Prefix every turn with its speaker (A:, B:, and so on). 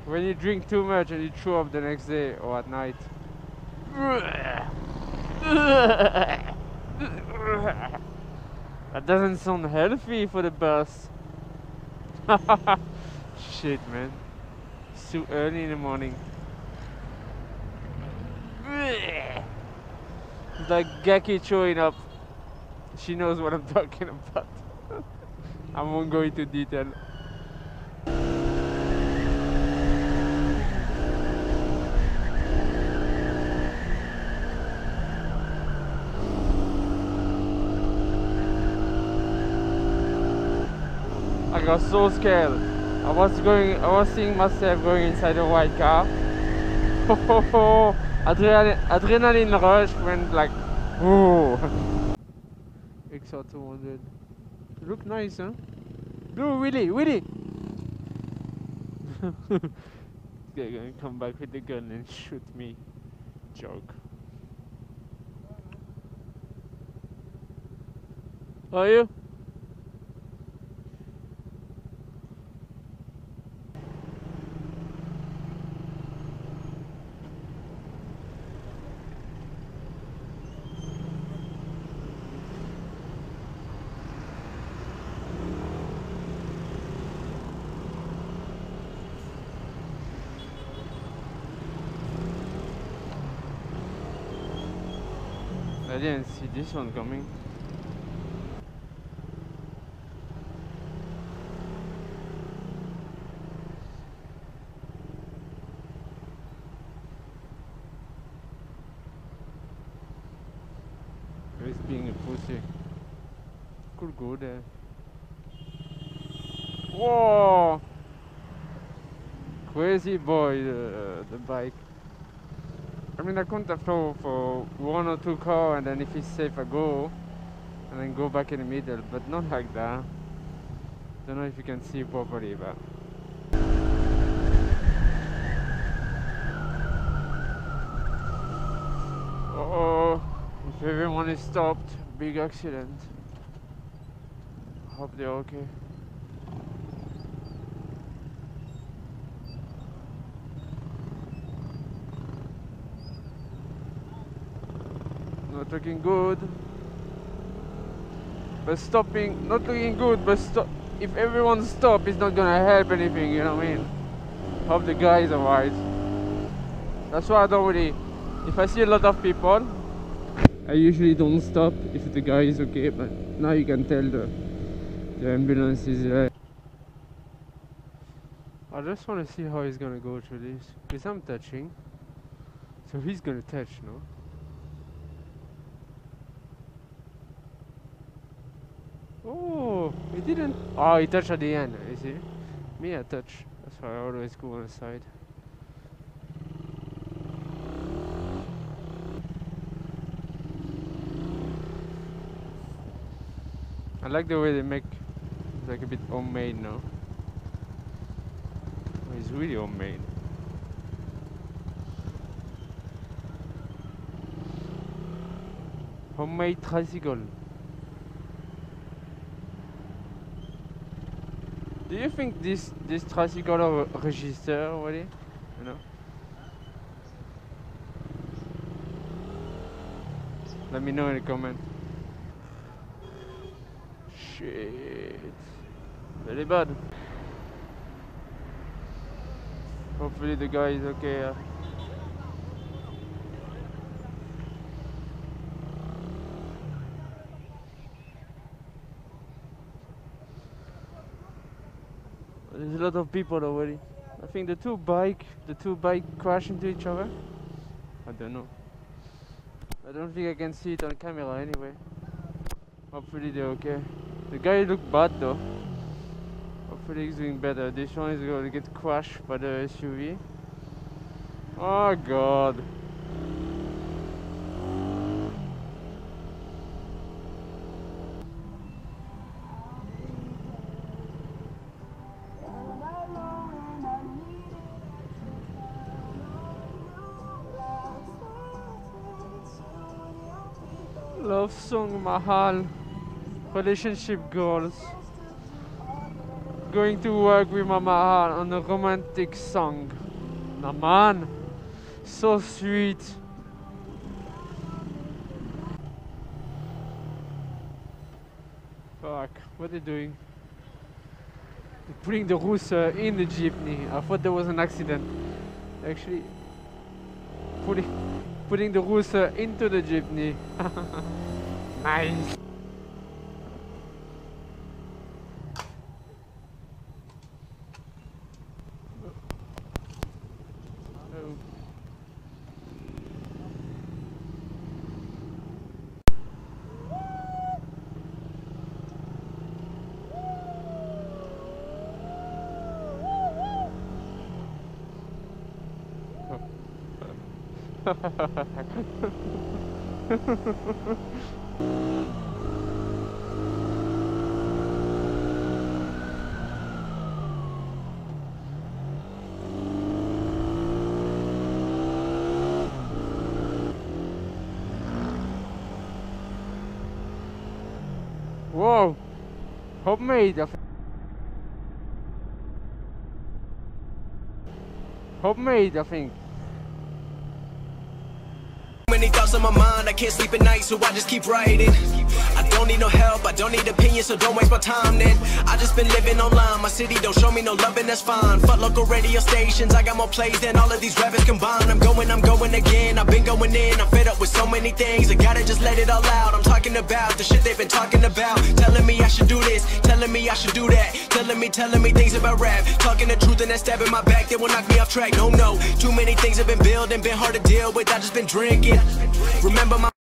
A: when you drink too much and you throw up the next day or at night. That doesn't sound healthy for the bus. Shit, man. It's too early in the morning. It's like Gaki showing up. She knows what I'm talking about. I won't go into detail. I got so scared. I was seeing myself going inside a white car. Adrenaline rush went like, whoa. XR200. Look nice, huh? No, Willy! They're gonna come back with the gun and shoot me. Joke. How are you? I didn't see this one coming. He's being a pussy. Could go there. Whoa! Crazy boy, the bike. I mean, I couldn't have flown for 1 or 2 cars, and then if it's safe, I go, and then go back in the middle, but not like that. Don't know if you can see properly, but. Uh-oh, if everyone is stopped, big accident. Hope they're okay. Not looking good. But stopping, not looking good, but if everyone stops, it's not gonna help anything, you know what I mean? Hope the guy is alright. That's why I don't really, if I see a lot of people, I usually don't stop if the guy is okay, but now you can tell the ambulance is there. I just want to see how he's gonna go through this, because I'm touching, so he's gonna touch, no? Oh, he didn't. Oh, he touched at the end, you see? Me, I touch. That's why I always go on the side. I like the way they make it like a bit homemade now. It's really homemade. Homemade tricycle. Do you think this tricycle are registered already? You know? Let me know in the comment. Shit. Very bad. Hopefully the guy is okay. There's a lot of people already. I think the two bike crash into each other. I don't know. I don't think I can see it on camera anyway. Hopefully they're okay. The guy looked bad though. Hopefully he's doing better. This one is going to get crushed by the SUV. Oh god. Love song Mahal. Relationship goals. Going to work with Mama on a romantic song. Nah man, so sweet. Fuck, what are they doing? They're putting the rousser in the jeepney. I thought there was an accident. Actually, putting the rousser into the jeepney. Nice. Whoa, homemade. Homemade, I think.
B: Many thoughts on my mind, I can't sleep at night, so I just keep writing. I don't need no help, I don't need opinions, so don't waste my time then. I just been living online, my city don't show me no love and that's fine. Fuck local radio stations, I got more plays than all of these rappers combined. I'm going again, I've been going in, I'm fed up with so many things. I gotta just let it all out, I'm talking about the shit they've been talking about. Telling me I should do this, telling me I should do that. Telling me things about rap. Talking the truth and that stab in my back, that will knock me off track. No, too many things have been building, been hard to deal with, I just been drinking. Remember my